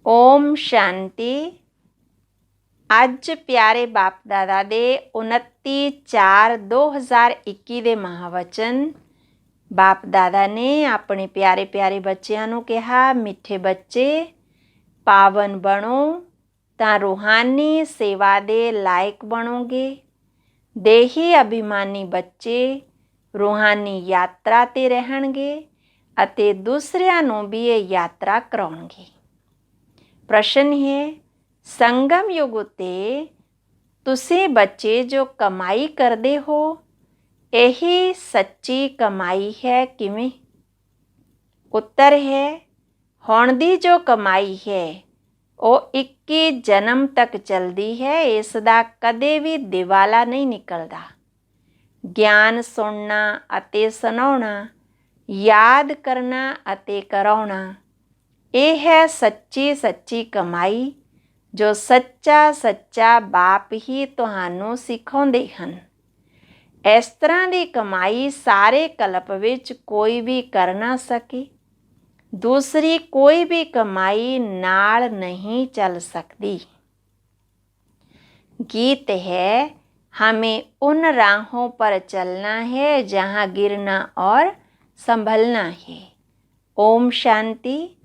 ओम शांति। ਅੱਜ ਪਿਆਰੇ ਬਾਪ ਦਾਦਾ ਦੇ 29/4/2021 ਦੇ ਮਹਾਵਚਨ ਬਾਪ ਦਾਦਾ ਨੇ ਆਪਣੇ ਪਿਆਰੇ ਪਿਆਰੇ ਬੱਚਿਆਂ ਨੂੰ ਕਿਹਾ, ਮਿੱਠੇ ਬੱਚੇ ਪਾਵਨ ਬਣੋ ਤਾਂ ਰੂਹਾਨੀ ਸੇਵਾ ਦੇ ਲਾਇਕ ਬਣੋਗੇ। ਦੇਹੀ ਅਭਿਮਾਨੀ ਬੱਚੇ ਰੂਹਾਨੀ ਯਾਤਰਾ 'ਤੇ ਰਹਿਣਗੇ ਅਤੇ ਦੂਸਰਿਆਂ ਨੂੰ ਵੀ ਇਹ ਯਾਤਰਾ ਕਰਾਉਣਗੇ। ਪ੍ਰਸ਼ਨ ਹੈ, ਸੰਗਮ ਯੁਗ ਉੱਤੇ ਤੁਸੀਂ ਬੱਚੇ ਜੋ ਕਮਾਈ ਕਰਦੇ ਹੋ, ਇਹੀ ਸੱਚੀ ਕਮਾਈ ਹੈ ਕਿਵੇਂ? ਉੱਤਰ ਹੈ, ਹੁਣ ਦੀ ਜੋ ਕਮਾਈ ਹੈ ਉਹ 21 ਜਨਮ ਤੱਕ ਚੱਲਦੀ ਹੈ। ਇਸ ਦਾ ਕਦੇ ਵੀ ਦਿਵਾਲਾ ਨਹੀਂ ਨਿਕਲਦਾ। ਗਿਆਨ ਸੁਣਨਾ ਅਤੇ ਸੁਣਾਉਣਾ, ਯਾਦ ਕਰਨਾ ਅਤੇ ਕਰਾਉਣਾ, ਇਹ ਹੈ ਸੱਚੀ ਸੱਚੀ ਕਮਾਈ ਜੋ ਸੱਚਾ ਬਾਪ ਹੀ ਤੁਹਾਨੂੰ ਸਿਖਾਉਂਦੇ ਹਨ। ਇਸ ਤਰ੍ਹਾਂ ਦੀ ਕਮਾਈ ਸਾਰੇ ਕਲਪ ਵਿੱਚ ਕੋਈ ਵੀ ਕਰ ਨਾ ਸਕੇ। ਦੂਸਰੀ ਕੋਈ ਵੀ ਕਮਾਈ ਨਾਲ ਨਹੀਂ ਚੱਲ ਸਕਦੀ। गीत है, हमें उन राहों पर चलना है जहाँ गिरना और संभलना है। ओम शांति।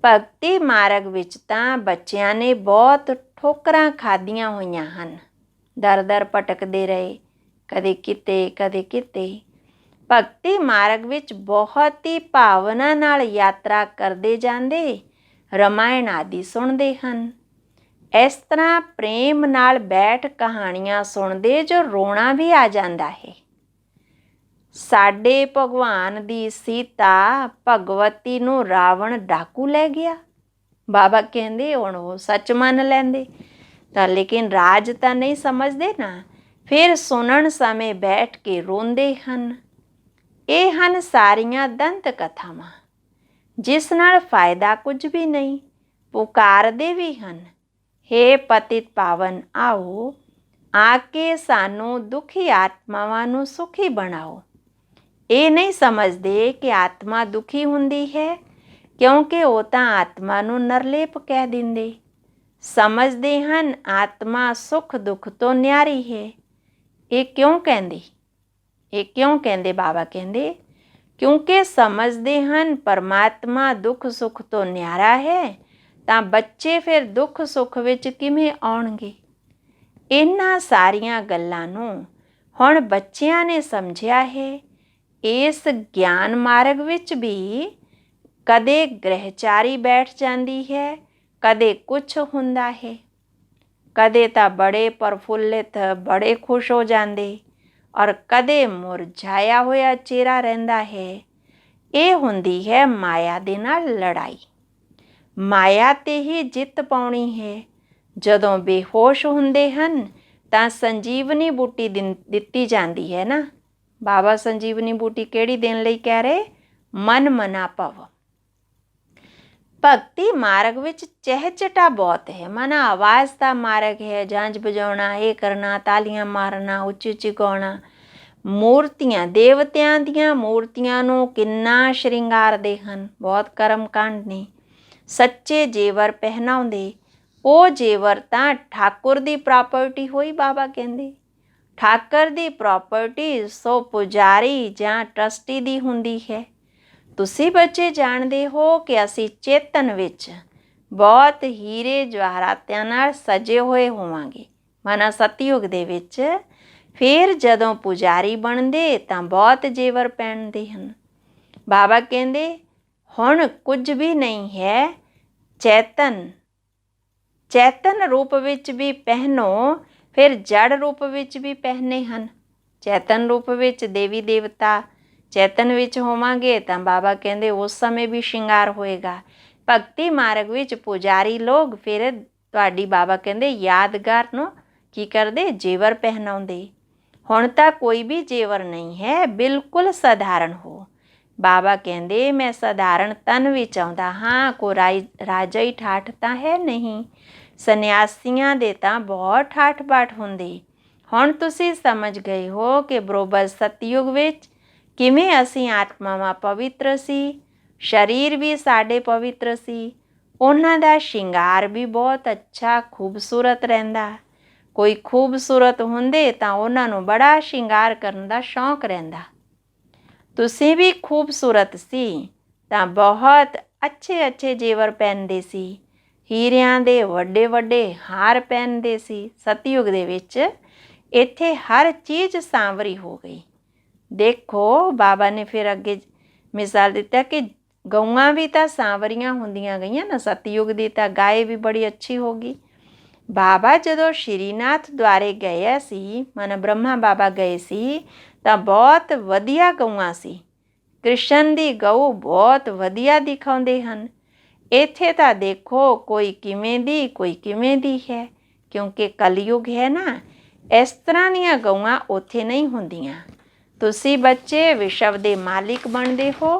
ਭਗਤੀ ਮਾਰਗ ਵਿੱਚ ਤਾਂ ਬੱਚਿਆਂ ਨੇ ਬਹੁਤ ਠੋਕਰਾਂ ਖਾਧੀਆਂ ਹੋਈਆਂ ਹਨ। ਦਰ ਦਰ ਭਟਕਦੇ ਰਹੇ, ਕਦੇ ਕਿਤੇ ਕਦੇ ਕਿਤੇ। ਭਗਤੀ ਮਾਰਗ ਵਿੱਚ ਬਹੁਤ ਹੀ ਭਾਵਨਾ ਨਾਲ ਯਾਤਰਾ ਕਰਦੇ ਜਾਂਦੇ, ਰਮਾਇਣ ਆਦਿ ਸੁਣਦੇ ਹਨ। ਇਸ ਤਰ੍ਹਾਂ ਪ੍ਰੇਮ ਨਾਲ ਬੈਠ ਕਹਾਣੀਆਂ ਸੁਣਦੇ ਜੋ ਰੋਣਾ ਵੀ ਆ ਜਾਂਦਾ ਹੈ। ਸਾਡੇ ਭਗਵਾਨ ਦੀ ਸੀਤਾ ਭਗਵਤੀ ਨੂੰ ਰਾਵਣ ਡਾਕੂ ਲੈ ਗਿਆ। ਬਾਬਾ ਕਹਿੰਦੇ ਹੁਣ ਉਹ ਸੱਚ ਮੰਨ ਲੈਂਦੇ ਤਾਂ, ਲੇਕਿਨ ਰਾਜ ਤਾਂ ਨਹੀਂ ਸਮਝਦੇ ਨਾ। ਫਿਰ ਸੁਣਨ ਸਮੇਂ ਬੈਠ ਕੇ ਰੋਂਦੇ ਹਨ। ਇਹ ਹਨ ਸਾਰੀਆਂ ਦੰਤ ਕਥਾਵਾਂ ਜਿਸ ਨਾਲ ਫਾਇਦਾ ਕੁਝ ਵੀ ਨਹੀਂ। ਪੁਕਾਰਦੇ ਵੀ ਹਨ, ਹੇ ਪਤਿਤ ਪਾਵਨ ਆਓ, ਆ ਕੇ ਸਾਨੂੰ ਦੁਖੀ ਆਤਮਾਵਾਂ ਨੂੰ ਸੁਖੀ ਬਣਾਓ। ਇਹ ਨਹੀਂ ਸਮਝਦੇ ਕਿ ਆਤਮਾ ਦੁਖੀ ਹੁੰਦੀ ਹੈ, ਕਿਉਂਕਿ ਉਹ ਤਾਂ ਆਤਮਾ ਨੂੰ ਨਿਰਲੇਪ ਕਹਿ ਦਿੰਦੇ। ਸਮਝਦੇ ਹਨ ਆਤਮਾ ਸੁੱਖ ਦੁੱਖ ਤੋਂ ਨਿਆਰੀ ਹੈ। ਇਹ ਕਿਉਂ ਕਹਿੰਦੇ? ਬਾਬਾ ਕਹਿੰਦੇ ਕਿਉਂਕਿ ਸਮਝਦੇ ਹਨ ਪਰਮਾਤਮਾ ਦੁੱਖ ਸੁੱਖ ਤੋਂ ਨਿਆਰਾ ਹੈ, ਤਾਂ ਬੱਚੇ ਫਿਰ ਦੁੱਖ ਸੁੱਖ ਵਿੱਚ ਕਿਵੇਂ ਆਉਣਗੇ? ਇਹਨਾਂ ਸਾਰੀਆਂ ਗੱਲਾਂ ਨੂੰ ਹੁਣ ਬੱਚਿਆਂ ਨੇ ਸਮਝਿਆ ਹੈ। ਇਸ ਗਿਆਨ ਮਾਰਗ ਵਿੱਚ ਵੀ ਕਦੇ ਗ੍ਰਹਿਚਾਰੀ ਬੈਠ ਜਾਂਦੀ ਹੈ, ਕਦੇ ਕੁਛ ਹੁੰਦਾ ਹੈ। ਕਦੇ ਤਾਂ ਬੜੇ ਪ੍ਰਫੁੱਲਿਤ, ਬੜੇ ਖੁਸ਼ ਹੋ ਜਾਂਦੇ, ਔਰ ਕਦੇ ਮੁਰਝਾਇਆ ਹੋਇਆ ਚਿਹਰਾ ਰਹਿੰਦਾ ਹੈ। ਇਹ ਹੁੰਦੀ ਹੈ ਮਾਇਆ ਦੇ ਨਾਲ ਲੜਾਈ। ਮਾਇਆ 'ਤੇ ਹੀ ਜਿੱਤ ਪਾਉਣੀ ਹੈ। ਜਦੋਂ ਬੇਹੋਸ਼ ਹੁੰਦੇ ਹਨ ਤਾਂ ਸੰਜੀਵਨੀ ਬੂਟੀ ਦਿੱਤੀ ਜਾਂਦੀ ਹੈ ਨਾ। ਬਾਬਾ ਸੰਜੀਵਨੀ ਬੂਟੀ ਕਿਹੜੀ ਦੇਣ ਲਈ ਕਹਿ ਰਹੇ? ਮਨ ਮਨਾ ਭਵ। ਭਗਤੀ ਮਾਰਗ ਵਿੱਚ ਚਹਿਚਟਾ ਬਹੁਤ ਹੈ। ਮਨਾ ਆਵਾਜ਼ ਦਾ ਮਾਰਗ ਹੈ, ਜੰਝ ਵਜਾਉਣਾ, ਇਹ ਕਰਨਾ, ਤਾਲੀਆਂ ਮਾਰਨਾ, ਉੱਚੀ ਉੱਚੀ ਗਾਉਣਾ। ਮੂਰਤੀਆਂ, ਦੇਵਤਿਆਂ ਦੀਆਂ ਮੂਰਤੀਆਂ ਨੂੰ ਕਿੰਨਾ ਸ਼ਿੰਗਾਰਦੇ ਹਨ। ਬਹੁਤ ਕਰਮ ਕਾਂਡ ਨੇ। ਸੱਚੇ ਜੇਵਰ ਪਹਿਨਾਉਂਦੇ। ਉਹ ਜੇਵਰ ਤਾਂ ਠਾਕੁਰ ਦੀ ਪ੍ਰਾਪਰਟੀ ਹੋਈ। ਬਾਬਾ ਕਹਿੰਦੇ ਠਾਕਰ ਦੀ ਪ੍ਰਾਪਰਟੀ ਸੋ ਪੁਜਾਰੀ ਜਾਂ ਟਰਸਟੀ ਦੀ ਹੁੰਦੀ ਹੈ। ਤੁਸੀਂ ਬੱਚੇ ਜਾਣਦੇ ਹੋ ਕਿ ਅਸੀਂ ਚੇਤਨ ਵਿੱਚ ਬਹੁਤ ਹੀਰੇ ਜਵਾਹਰਾਤਾਂ ਨਾਲ ਸਜੇ ਹੋਏ ਹੋਵਾਂਗੇ, ਮਾਨਾ ਸਤਯੁਗ ਦੇ ਵਿੱਚ। ਫਿਰ ਜਦੋਂ ਪੁਜਾਰੀ ਬਣਦੇ ਤਾਂ ਬਹੁਤ ਜੇਵਰ ਪਹਿਨਦੇ ਹਨ। ਬਾਬਾ ਕਹਿੰਦੇ ਹੁਣ ਕੁਝ ਵੀ ਨਹੀਂ ਹੈ। ਚੇਤਨ ਰੂਪ ਵਿੱਚ ਵੀ ਪਹਿਨੋ, ਫਿਰ ਜੜ ਰੂਪ ਵਿੱਚ ਵੀ ਪਹਿਨੇ ਹਨ। ਚੇਤਨ ਰੂਪ ਵਿੱਚ ਦੇਵੀ ਦੇਵਤਾ, ਚੇਤਨ ਵਿੱਚ ਹੋਵਾਂਗੇ ਤਾਂ ਬਾਬਾ ਕਹਿੰਦੇ ਉਸ ਸਮੇਂ ਵੀ ਸ਼ਿੰਗਾਰ ਹੋਏਗਾ। ਭਗਤੀ ਮਾਰਗ ਵਿੱਚ ਪੁਜਾਰੀ ਲੋਕ ਫਿਰ ਤੁਹਾਡੀ ਬਾਬਾ ਕਹਿੰਦੇ ਯਾਦਗਾਰ ਨੂੰ ਕੀ ਕਰਦੇ? ਜੇਵਰ ਪਹਿਨਾਉਂਦੇ। ਹੁਣ ਤਾਂ ਕੋਈ ਵੀ ਜੇਵਰ ਨਹੀਂ ਹੈ, ਬਿਲਕੁਲ ਸਧਾਰਨ ਹੋ। ਬਾਬਾ ਕਹਿੰਦੇ ਮੈਂ ਸਧਾਰਨ ਤਨ ਵੀ ਚਾਹੁੰਦਾ ਹਾਂ, ਕੋਈ ਰਾਜਾ ਹੀ ਠਾਠ ਤਾਂ ਹੈ ਨਹੀਂ। ਸੰਨਿਆਸੀਆਂ ਦੇ ਤਾਂ ਬਹੁਤ ਠਾਠ ਬਾਠ ਹੁੰਦੇ। ਹੁਣ ਤੁਸੀਂ ਸਮਝ ਗਏ ਹੋ ਕਿ ਬਰੋਬਰ ਸਤਯੁਗ ਵਿੱਚ ਕਿਵੇਂ ਅਸੀਂ ਆਤਮਾਵਾਂ ਪਵਿੱਤਰ ਸੀ, ਸਰੀਰ ਵੀ ਸਾਡੇ ਪਵਿੱਤਰ ਸੀ। ਉਹਨਾਂ ਦਾ ਸ਼ਿੰਗਾਰ ਵੀ ਬਹੁਤ ਅੱਛਾ ਖੂਬਸੂਰਤ ਰਹਿੰਦਾ। ਕੋਈ ਖੂਬਸੂਰਤ ਹੁੰਦੇ ਤਾਂ ਉਹਨਾਂ ਨੂੰ ਬੜਾ ਸ਼ਿੰਗਾਰ ਕਰਨ ਦਾ ਸ਼ੌਂਕ ਰਹਿੰਦਾ। ਤੁਸੀਂ ਵੀ ਖੂਬਸੂਰਤ ਸੀ ਤਾਂ ਬਹੁਤ ਅੱਛੇ ਅੱਛੇ ਜੇਵਰ ਪਹਿਨਦੇ ਸੀ, ਹੀਰਿਆਂ ਦੇ ਵੱਡੇ ਵੱਡੇ ਹਾਰ ਪਹਿਨਦੇ ਸੀ। ਸਤਯੁਗ ਦੇ ਵਿੱਚ ਇੱਥੇ ਹਰ ਚੀਜ਼ ਸਾਂਵਰੀ ਹੋ ਗਈ। ਦੇਖੋ ਬਾਬਾ ਨੇ ਫਿਰ ਅੱਗੇ ਮਿਸਾਲ ਦਿੱਤਾ ਕਿ ਗਊਆਂ ਵੀ ਤਾਂ ਸਾਂਵਰੀਆਂ ਹੁੰਦੀਆਂ ਗਈਆਂ ਨਾ। ਸਤਯੁਗ ਦੀ ਤਾਂ ਗਾਏ ਵੀ ਬੜੀ ਅੱਛੀ ਹੋ ਗਈ। ਬਾਬਾ ਜਦੋਂ ਸ਼੍ਰੀਨਾਥ ਦੁਆਰੇ ਗਏ ਸੀ, ਮਨ ਬ੍ਰਹਮਾ ਬਾਬਾ ਗਏ ਸੀ ਤਾਂ ਬਹੁਤ ਵਧੀਆ ਗਊਆਂ ਸੀ। ਕ੍ਰਿਸ਼ਨ ਦੀ ਗਊ ਬਹੁਤ ਵਧੀਆ ਦਿਖਾਉਂਦੇ ਹਨ। ਇੱਥੇ ਤਾਂ ਦੇਖੋ ਕੋਈ ਕਿਵੇਂ ਦੀ ਕੋਈ ਕਿਵੇਂ ਦੀ ਹੈ, ਕਿਉਂਕਿ ਕਲਯੁਗ ਹੈ ਨਾ। ਇਸ ਤਰ੍ਹਾਂ ਦੀਆਂ ਗਊਆਂ ਉੱਥੇ ਨਹੀਂ ਹੁੰਦੀਆਂ। ਤੁਸੀਂ ਬੱਚੇ ਵਿਸ਼ਵ ਦੇ ਮਾਲਿਕ ਬਣਦੇ ਹੋ।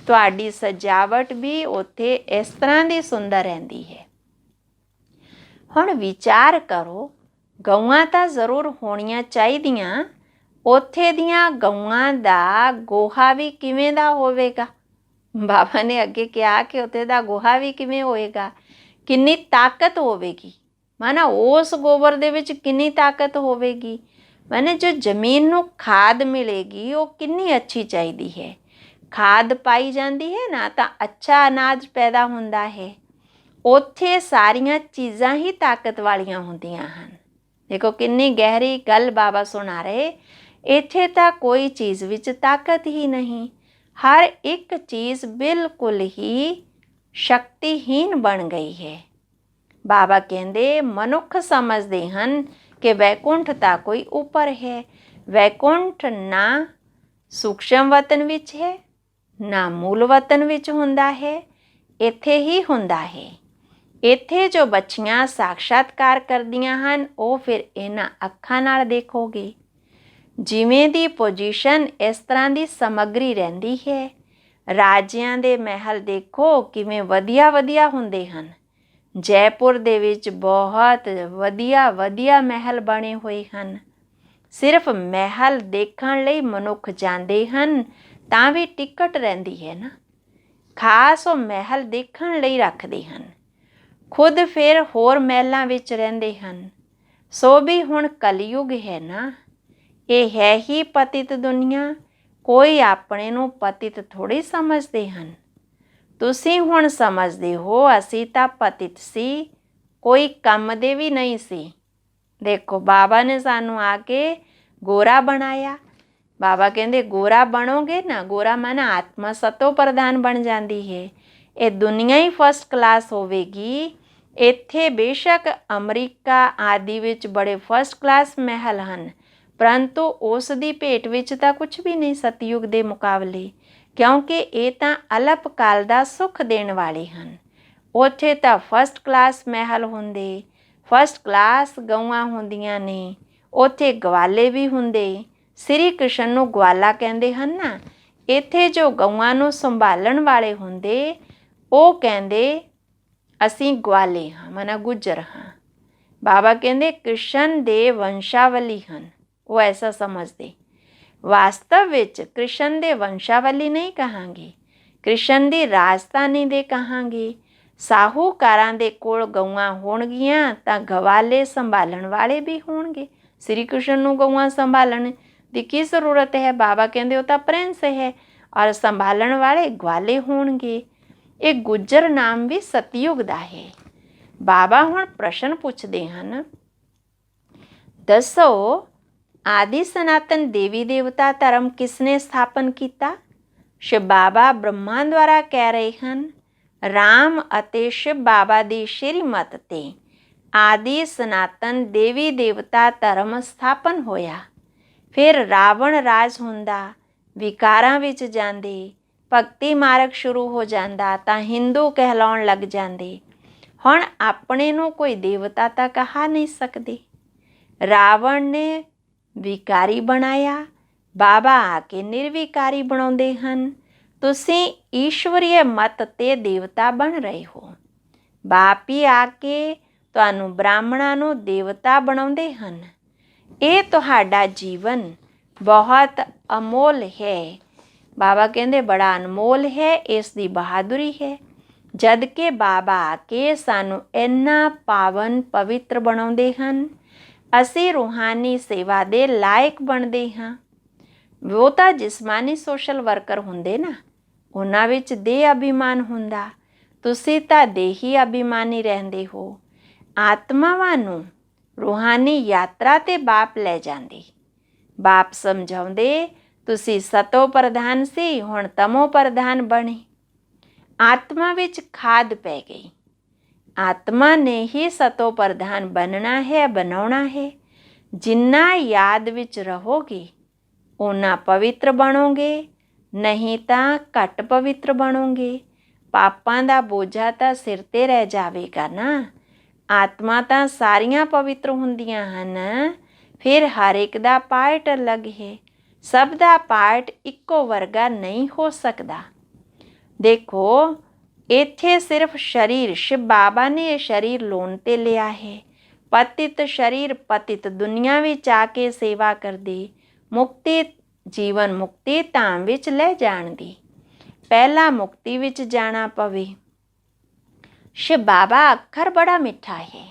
ਤੁਹਾਡੀ ਸਜਾਵਟ ਵੀ ਉੱਥੇ ਇਸ ਤਰ੍ਹਾਂ ਦੀ ਸੁੰਦਰ ਰਹਿੰਦੀ ਹੈ। ਹੁਣ ਵਿਚਾਰ ਕਰੋ, ਗਊਆਂ ਤਾਂ ਜ਼ਰੂਰ ਹੋਣੀਆਂ ਚਾਹੀਦੀਆਂ। ਉੱਥੇ ਦੀਆਂ ਗਊਆਂ ਦਾ ਗੋਹਾ ਵੀ ਕਿਵੇਂ ਦਾ ਹੋਵੇਗਾ? ਬਾਬਾ ਨੇ ਅੱਗੇ ਕਿਹਾ ਕਿ ਉੱਥੇ ਦਾ ਗੋਹਾ ਵੀ ਕਿਵੇਂ ਹੋਵੇਗਾ, ਕਿੰਨੀ ਤਾਕਤ ਹੋਵੇਗੀ। ਮਾਨਾ ਉਸ ਗੋਬਰ ਦੇ ਵਿੱਚ ਕਿੰਨੀ ਤਾਕਤ ਹੋਵੇਗੀ। ਮਾਨੇ ਜੋ ਜ਼ਮੀਨ ਨੂੰ ਖਾਦ ਮਿਲੇਗੀ ਉਹ ਕਿੰਨੀ ਅੱਛੀ ਚਾਹੀਦੀ ਹੈ। ਖਾਦ ਪਾਈ ਜਾਂਦੀ ਹੈ ਨਾ ਤਾਂ ਅੱਛਾ ਅਨਾਜ ਪੈਦਾ ਹੁੰਦਾ ਹੈ। ਉੱਥੇ ਸਾਰੀਆਂ ਚੀਜ਼ਾਂ ਹੀ ਤਾਕਤ ਵਾਲੀਆਂ ਹੁੰਦੀਆਂ ਹਨ। ਦੇਖੋ ਕਿੰਨੀ ਗਹਿਰੀ ਗੱਲ ਬਾਬਾ ਸੁਣਾ ਰਹੇ। ਇੱਥੇ ਤਾਂ ਕੋਈ ਚੀਜ਼ ਵਿੱਚ ਤਾਕਤ ਹੀ ਨਹੀਂ। ਹਰ ਇੱਕ ਚੀਜ਼ ਬਿਲਕੁਲ ਹੀ ਸ਼ਕਤੀਹੀਨ ਬਣ ਗਈ ਹੈ। ਬਾਬਾ ਕਹਿੰਦੇ ਮਨੁੱਖ ਸਮਝਦੇ ਹਨ ਕਿ ਵੈਕੁੰਠ ਤਾਂ ਕੋਈ ਉੱਪਰ ਹੈ। ਵੈਕੁੰਠ ਨਾ ਸੂਖਸ਼ਮ ਵਤਨ ਵਿੱਚ ਹੈ, ਨਾ ਮੂਲ ਵਤਨ ਵਿੱਚ ਹੁੰਦਾ ਹੈ, ਇੱਥੇ ਹੀ ਹੁੰਦਾ ਹੈ। ਇੱਥੇ ਜੋ ਬੱਚੀਆਂ ਸਾਖਸ਼ਾਤਕਾਰ ਕਰਦੀਆਂ ਹਨ ਉਹ ਫਿਰ ਇਹਨਾਂ ਅੱਖਾਂ ਨਾਲ ਦੇਖੋਗੇ। ਜਿਵੇਂ ਦੀ ਪੋਜੀਸ਼ਨ ਇਸ ਤਰ੍ਹਾਂ ਦੀ ਸਮੱਗਰੀ ਰਹਿੰਦੀ ਹੈ। ਰਾਜਿਆਂ ਦੇ ਮਹਿਲ ਦੇਖੋ ਕਿਵੇਂ ਵਧੀਆ ਵਧੀਆ ਹੁੰਦੇ ਹਨ। ਜੈਪੁਰ ਦੇ ਵਿੱਚ ਬਹੁਤ ਵਧੀਆ ਵਧੀਆ ਮਹਿਲ ਬਣੇ ਹੋਏ ਹਨ। ਸਿਰਫ ਮਹਿਲ ਦੇਖਣ ਲਈ ਮਨੁੱਖ ਜਾਂਦੇ ਹਨ ਤਾਂ ਵੀ ਟਿਕਟ ਰਹਿੰਦੀ ਹੈ ਨਾ। ਖਾਸ ਉਹ ਮਹਿਲ ਦੇਖਣ ਲਈ ਰੱਖਦੇ ਹਨ, ਖੁਦ ਫਿਰ ਹੋਰ ਮਹਿਲਾਂ ਵਿੱਚ ਰਹਿੰਦੇ ਹਨ। ਸੋ ਵੀ ਹੁਣ ਕਲਯੁਗ ਹੈ ਨਾ, ਇਹ ਹੈ ਹੀ ਪਤਿਤ ਦੁਨੀਆ। ਕੋਈ ਆਪਣੇ ਨੂੰ ਪਤਿਤ ਥੋੜ੍ਹੀ ਸਮਝਦੇ ਹਨ। ਤੁਸੀਂ ਹੁਣ ਸਮਝਦੇ ਹੋ ਅਸੀਂ ਤਾਂ ਪਤਿਤ ਸੀ, ਕੋਈ ਕੰਮ ਦੇ ਵੀ ਨਹੀਂ ਸੀ। ਦੇਖੋ ਬਾਬਾ ਨੇ ਸਾਨੂੰ ਆ ਕੇ ਗੋਰਾ ਬਣਾਇਆ। ਬਾਬਾ ਕਹਿੰਦੇ ਗੋਰਾ ਬਣੋਗੇ ਨਾ, ਗੋਰਾ ਮਾਨਾ ਆਤਮਾ ਸਤੋ ਪ੍ਰਧਾਨ ਬਣ ਜਾਂਦੀ ਹੈ। ਇਹ ਦੁਨੀਆ ਹੀ ਫਸਟ ਕਲਾਸ ਹੋਵੇਗੀ। ਇੱਥੇ ਬੇਸ਼ੱਕ ਅਮਰੀਕਾ ਆਦਿ ਵਿੱਚ ਬੜੇ ਫਸਟ ਕਲਾਸ ਮਹਿਲ ਹਨ, ਪਰੰਤੂ ਉਸ ਦੀ ਭੇਟ ਵਿੱਚ ਤਾਂ ਕੁਝ ਵੀ ਨਹੀਂ ਸਤਯੁਗ ਦੇ ਮੁਕਾਬਲੇ, ਕਿਉਂਕਿ ਇਹ ਤਾਂ ਅਲਪ ਕਾਲ ਦਾ ਸੁੱਖ ਦੇਣ ਵਾਲੇ ਹਨ। ਉੱਥੇ ਤਾਂ ਫਸਟ ਕਲਾਸ ਮਹਿਲ ਹੁੰਦੇ, ਫਸਟ ਕਲਾਸ ਗਊਆਂ ਹੁੰਦੀਆਂ ਨੇ, ਉੱਥੇ ਗਵਾਲੇ ਵੀ ਹੁੰਦੇ। ਸ੍ਰੀ ਕ੍ਰਿਸ਼ਨ ਨੂੰ ਗਵਾਲਾ ਕਹਿੰਦੇ ਹਨ ਨਾ। ਇੱਥੇ ਜੋ ਗਊਆਂ ਨੂੰ ਸੰਭਾਲਣ ਵਾਲੇ ਹੁੰਦੇ ਉਹ ਕਹਿੰਦੇ ਅਸੀਂ ਗਵਾਲੇ ਹਾਂ, ਮਨਾ ਗੁੱਜਰ ਹਾਂ। ਬਾਬਾ ਕਹਿੰਦੇ ਕ੍ਰਿਸ਼ਨ ਦੇ ਵੰਸ਼ਾਵਲੀ ਹਨ, ਉਹ ਐਸਾ ਸਮਝਦੇ। ਵਾਸਤਵ ਵਿੱਚ ਕ੍ਰਿਸ਼ਨ ਦੇ ਵੰਸ਼ਾਵਲੀ ਨਹੀਂ ਕਹਾਂਗੇ, ਕ੍ਰਿਸ਼ਨ ਦੀ ਰਾਜਧਾਨੀ ਦੇ ਕਹਾਂਗੇ। ਸਾਹੂਕਾਰਾਂ ਦੇ ਕੋਲ ਗਊਆਂ ਹੋਣਗੀਆਂ ਤਾਂ ਗਵਾਲੇ ਸੰਭਾਲਣ ਵਾਲੇ ਵੀ ਹੋਣਗੇ। ਸ੍ਰੀ ਕ੍ਰਿਸ਼ਨ ਨੂੰ ਗਊਆਂ ਸੰਭਾਲਣ ਦੀ ਕੀ ਜ਼ਰੂਰਤ ਹੈ? ਬਾਬਾ ਕਹਿੰਦੇ ਉਹ ਤਾਂ ਪ੍ਰਿੰਸ ਹੈ ਔਰ ਸੰਭਾਲਣ ਵਾਲੇ ਗਵਾਲੇ ਹੋਣਗੇ। ਇਹ ਗੁੱਜਰ ਨਾਮ ਵੀ ਸਤਯੁਗ ਦਾ ਹੈ। ਬਾਬਾ ਹੁਣ ਪ੍ਰਸ਼ਨ ਪੁੱਛਦੇ ਹਨ, ਦੱਸੋ ਆਦਿ ਸਨਾਤਨ ਦੇਵੀ ਦੇਵਤਾ ਧਰਮ ਕਿਸਨੇ ਸਥਾਪਨ ਕੀਤਾ? ਸ਼ਿਵ ਬਾਬਾ ਬ੍ਰਹਮਾ ਦੁਆਰਾ ਕਹਿ ਰਹੇ ਹਨ। ਰਾਮ ਅਤੇ ਸ਼ਿਵ ਬਾਬਾ ਦੀ ਸ਼੍ਰੀਮਤ ਤੇ ਆਦਿ ਸਨਾਤਨ ਦੇਵੀ ਦੇਵਤਾ ਧਰਮ ਸਥਾਪਨ ਹੋਇਆ। ਫਿਰ ਰਾਵਣ ਰਾਜ ਹੁੰਦਾ, ਵਿਕਾਰਾਂ ਵਿੱਚ ਜਾਂਦੇ, ਭਗਤੀ ਮਾਰਗ ਸ਼ੁਰੂ ਹੋ ਜਾਂਦਾ ਤਾਂ ਹਿੰਦੂ ਕਹਿਲਾਉਣ ਲੱਗ ਜਾਂਦੇ। ਹੁਣ ਆਪਣੇ ਨੂੰ ਕੋਈ ਦੇਵਤਾ ਤਾਂ ਕਹਾ ਨਹੀਂ ਸਕਦੇ। ਰਾਵਣ ਨੇ ਵਿਕਾਰੀ ਬਣਾਇਆ, ਬਾਬਾ ਆ ਕੇ ਨਿਰਵਿਕਾਰੀ ਬਣਾਉਂਦੇ ਹਨ। ਤੁਸੀਂ ਈਸ਼ਵਰੀਏ ਮਤ ਤੇ ਦੇਵਤਾ ਬਣ ਰਹੇ ਹੋ। ਬਾਪ ਹੀ ਆ ਕੇ ਤੁਹਾਨੂੰ ਬ੍ਰਾਹਮਣਾਂ ਨੂੰ ਦੇਵਤਾ ਬਣਾਉਂਦੇ ਹਨ। ਇਹ ਤੁਹਾਡਾ ਜੀਵਨ ਬਹੁਤ ਅਮੋਲ ਹੈ। ਬਾਬਾ ਕਹਿੰਦੇ ਬੜਾ ਅਨਮੋਲ ਹੈ, ਇਸ ਦੀ ਬਹਾਦੁਰੀ ਹੈ। ਜਦ ਕਿ ਬਾਬਾ ਆ ਕੇ ਸਾਨੂੰ ਇੰਨਾ ਪਾਵਨ ਪਵਿੱਤਰ ਬਣਾਉਂਦੇ ਹਨ, ਅਸੀਂ ਰੂਹਾਨੀ ਸੇਵਾ ਦੇ ਲਾਇਕ ਬਣਦੇ ਹਾਂ। ਉਹ ਤਾਂ ਜਿਸਮਾਨੀ ਸੋਸ਼ਲ ਵਰਕਰ ਹੁੰਦੇ ਨਾ, ਉਹਨਾਂ ਵਿੱਚ ਦੇਹ ਅਭਿਮਾਨ ਹੁੰਦਾ। ਤੁਸੀਂ ਤਾਂ ਦੇਹੀ ਅਭਿਮਾਨੀ ਰਹਿੰਦੇ ਹੋ। ਆਤਮਾਵਾਂ ਨੂੰ ਰੂਹਾਨੀ ਯਾਤਰਾ 'ਤੇ ਬਾਪ ਲੈ ਜਾਂਦੇ। ਬਾਪ ਸਮਝਾਉਂਦੇ, ਤੁਸੀਂ ਸਤੋ ਪ੍ਰਧਾਨ ਸੀ, ਹੁਣ ਤਮੋ ਪ੍ਰਧਾਨ ਬਣੇ। ਆਤਮਾ ਵਿੱਚ ਖਾਦ ਪੈ ਗਈ। ਆਤਮਾ ਨੇ ਹੀ ਸਤੋ ਪ੍ਰਧਾਨ ਬਣਨਾ ਹੈ, ਬਣਾਉਣਾ ਹੈ। ਜਿੰਨਾ ਯਾਦ ਵਿੱਚ ਰਹੋਗੇ ਓਨਾ ਪਵਿੱਤਰ ਬਣੋਗੇ, ਨਹੀਂ ਤਾਂ ਘੱਟ ਪਵਿੱਤਰ ਬਣੋਗੇ। ਪਾਪਾਂ ਦਾ ਬੋਝਾ ਤਾਂ ਸਿਰ 'ਤੇ ਰਹਿ ਜਾਵੇਗਾ ਨਾ। ਆਤਮਾ ਤਾਂ ਸਾਰੀਆਂ ਪਵਿੱਤਰ ਹੁੰਦੀਆਂ ਹਨ। ਫਿਰ ਹਰ ਇੱਕ ਦਾ ਪਾਰਟ ਅਲੱਗ ਹੈ। ਸਭ ਦਾ ਪਾਰਟ ਇੱਕੋ ਵਰਗਾ ਨਹੀਂ ਹੋ ਸਕਦਾ। ਦੇਖੋ, ਇੱਥੇ ਸਿਰਫ ਸਰੀਰ, ਸ਼ਿਵ ਬਾਬਾ ਨੇ ਇਹ ਸਰੀਰ ਲੋਨ 'ਤੇ ਲਿਆ ਹੈ। ਪਤਿਤ ਸਰੀਰ ਪਤਿਤ ਦੁਨੀਆ ਵਿੱਚ ਆ ਕੇ ਸੇਵਾ ਕਰਦੇ, ਮੁਕਤੀ ਜੀਵਨ ਮੁਕਤੀ ਧਾਮ ਵਿੱਚ ਲੈ ਜਾਣ ਦੀ। ਪਹਿਲਾਂ ਮੁਕਤੀ ਵਿੱਚ ਜਾਣਾ ਪਵੇ। ਸ਼ਿਵ ਬਾਬਾ ਅੱਖਰ ਬੜਾ ਮਿੱਠਾ ਹੈ।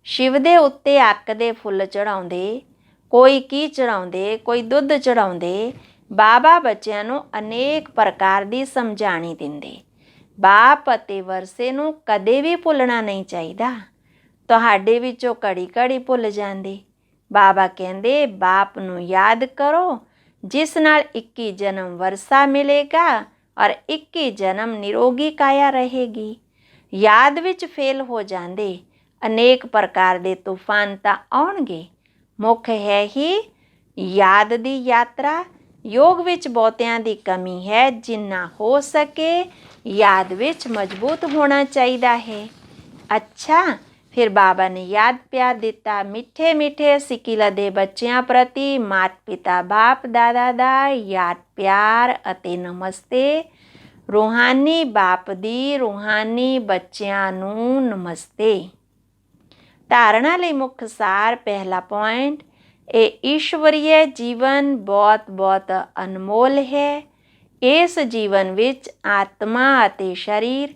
ਸ਼ਿਵ ਦੇ ਉੱਤੇ ਅੱਕ ਦੇ ਫੁੱਲ ਚੜਾਉਂਦੇ, ਕੋਈ ਕੀ ਚੜਾਉਂਦੇ, ਕੋਈ ਦੁੱਧ ਚੜਾਉਂਦੇ। ਬਾਬਾ ਬੱਚਿਆਂ ਨੂੰ ਅਨੇਕ ਪ੍ਰਕਾਰ ਦੀ ਸਮਝਾਣੀ ਦਿੰਦੇ। ਬਾਪ ਅਤੇ ਵਰਸੇ ਨੂੰ ਕਦੇ ਵੀ ਭੁੱਲਣਾ ਨਹੀਂ ਚਾਹੀਦਾ। ਤੁਹਾਡੇ ਵਿੱਚੋਂ ਘੜੀ ਘੜੀ ਭੁੱਲ ਜਾਂਦੇ। ਬਾਬਾ ਕਹਿੰਦੇ, ਬਾਪ ਨੂੰ ਯਾਦ ਕਰੋ, ਜਿਸ ਨਾਲ 21 ਜਨਮ ਵਰਸਾ ਮਿਲੇਗਾ ਔਰ 21 ਜਨਮ ਨਿਰੋਗੀ ਕਾਇਆ ਰਹੇਗੀ। ਯਾਦ ਵਿੱਚ ਫੇਲ ਹੋ ਜਾਂਦੇ, ਅਨੇਕ ਪ੍ਰਕਾਰ ਦੇ ਤੂਫਾਨ ਤਾਂ ਆਉਣਗੇ। ਮੁੱਖ ਹੈ ਹੀ ਯਾਦ ਦੀ ਯਾਤਰਾ। ਯੋਗ ਵਿੱਚ ਬਹੁਤਿਆਂ ਦੀ ਕਮੀ ਹੈ। ਜਿੰਨਾ ਹੋ ਸਕੇ ਯਾਦ ਵਿੱਚ ਮਜ਼ਬੂਤ ਹੋਣਾ ਚਾਹੀਦਾ ਹੈ। ਅੱਛਾ, ਫਿਰ ਬਾਬਾ ਨੇ ਯਾਦ ਪਿਆਰ ਦਿੱਤਾ। ਮਿੱਠੇ ਮਿੱਠੇ ਸਿੱਕਿਲਾ ਦੇ ਬੱਚਿਆਂ ਪ੍ਰਤੀ ਮਾਤ ਪਿਤਾ ਬਾਪ ਦਾਦਾ ਦਾ ਯਾਦ ਪਿਆਰ ਅਤੇ ਨਮਸਤੇ। ਰੂਹਾਨੀ ਬਾਪ ਦੀ ਰੂਹਾਨੀ ਬੱਚਿਆਂ ਨੂੰ ਨਮਸਤੇ। ਧਾਰਨਾ ਲਈ ਮੁੱਖ ਸਾਰ। ਪਹਿਲਾ ਪੁਆਇੰਟ, ਇਹ ਈਸ਼ਵਰੀਏ ਜੀਵਨ ਬਹੁਤ ਬਹੁਤ ਅਨਮੋਲ ਹੈ। ਇਸ ਜੀਵਨ ਵਿੱਚ ਆਤਮਾ ਅਤੇ ਸਰੀਰ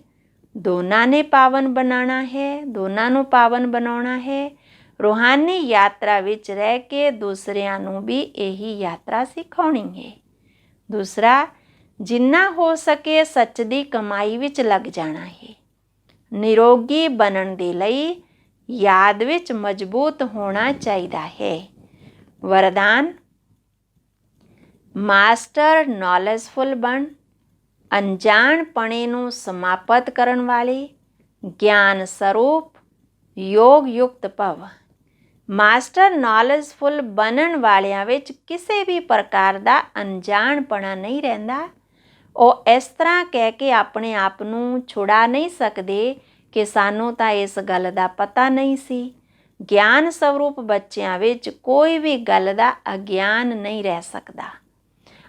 ਦੋਨਾਂ ਨੇ ਪਾਵਨ ਬਣਾਉਣਾ ਹੈ, ਦੋਨਾਂ ਨੂੰ ਪਾਵਨ ਬਣਾਉਣਾ ਹੈ। ਰੂਹਾਨੀ ਯਾਤਰਾ ਵਿੱਚ ਰਹਿ ਕੇ ਦੂਸਰਿਆਂ ਨੂੰ ਵੀ ਇਹੀ ਯਾਤਰਾ ਸਿਖਾਉਣੀ ਹੈ। ਦੂਸਰਾ, ਜਿੰਨਾ ਹੋ ਸਕੇ ਸੱਚ ਦੀ ਕਮਾਈ ਵਿੱਚ ਲੱਗ ਜਾਣਾ ਹੈ। ਨਿਰੋਗੀ ਬਣਨ ਦੇ ਲਈ ਯਾਦ ਵਿੱਚ ਮਜ਼ਬੂਤ ਹੋਣਾ ਚਾਹੀਦਾ ਹੈ। ਵਰਦਾਨ, ਮਾਸਟਰ ਨੌਲੇਜਫੁਲ ਬਣ, ਅਣਜਾਣਪਣੇ ਨੂੰ ਸਮਾਪਤ ਕਰਨ ਵਾਲੇ, ਗਿਆਨ ਸਰੂਪ, ਯੋਗ ਯੁਕਤ ਭਵ। ਮਾਸਟਰ ਨੌਲੇਜਫੁਲ ਬਣਨ ਵਾਲਿਆਂ ਵਿੱਚ ਕਿਸੇ ਵੀ ਪ੍ਰਕਾਰ ਦਾ ਅਣਜਾਣਪਣਾ ਨਹੀਂ ਰਹਿੰਦਾ। ਉਹ ਇਸ ਤਰ੍ਹਾਂ ਕਹਿ ਕੇ ਆਪਣੇ ਆਪ ਨੂੰ ਛੁਡਾ ਨਹੀਂ ਸਕਦੇ ਕਿ ਸਾਨੂੰ ਤਾਂ ਇਸ ਗੱਲ ਦਾ ਪਤਾ ਨਹੀਂ ਸੀ। ਗਿਆਨ ਸਰੂਪ ਬੱਚਿਆਂ ਵਿੱਚ ਕੋਈ ਵੀ ਗੱਲ ਦਾ ਅਗਿਆਨ ਨਹੀਂ ਰਹਿ ਸਕਦਾ।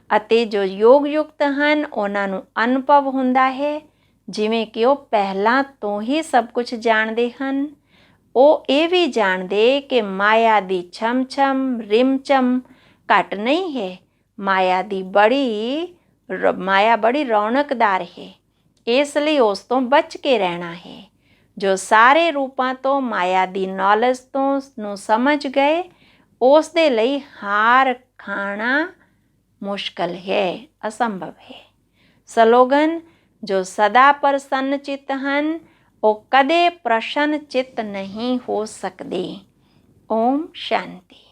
ਅਤੇ ਜੋ ਯੋਗ ਯੁਕਤ ਹਨ ਉਹਨਾਂ ਨੂੰ ਅਨੁਭਵ ਹੁੰਦਾ ਹੈ, ਜਿਵੇਂ ਕਿ ਉਹ ਪਹਿਲਾਂ ਤੋਂ ਹੀ ਸਭ ਕੁਝ ਜਾਣਦੇ ਹਨ। ਉਹ ਇਹ ਵੀ ਜਾਣਦੇ ਕਿ ਮਾਇਆ ਦੀ ਛਮ ਛਮ ਰਿਮਝਮ ਘੱਟ ਨਹੀਂ ਹੈ। ਮਾਇਆ ਬੜੀ ਰੌਣਕਦਾਰ ਹੈ, ਇਸ ਲਈ ਉਸ ਤੋਂ ਬਚ ਕੇ ਰਹਿਣਾ ਹੈ। ਜੋ ਸਾਰੇ ਰੂਪਾਂ ਤੋਂ ਮਾਇਆ ਦੀ ਨੌਲੇਜ ਤੋਂ ਨੂੰ ਸਮਝ ਗਏ, ਉਸ ਦੇ ਲਈ ਹਾਰ ਖਾਣਾ ਮੁਸ਼ਕਲ ਹੈ, ਅਸੰਭਵ ਹੈ। ਸਲੋਗਨ, ਜੋ ਸਦਾ ਪ੍ਰਸੰਨ ਚਿੱਤ ਹਨ ਉਹ ਕਦੇ ਪ੍ਰਸੰਨ ਚਿੱਤ ਨਹੀਂ ਹੋ ਸਕਦੇ। ਓਮ ਸ਼ਾਂਤੀ।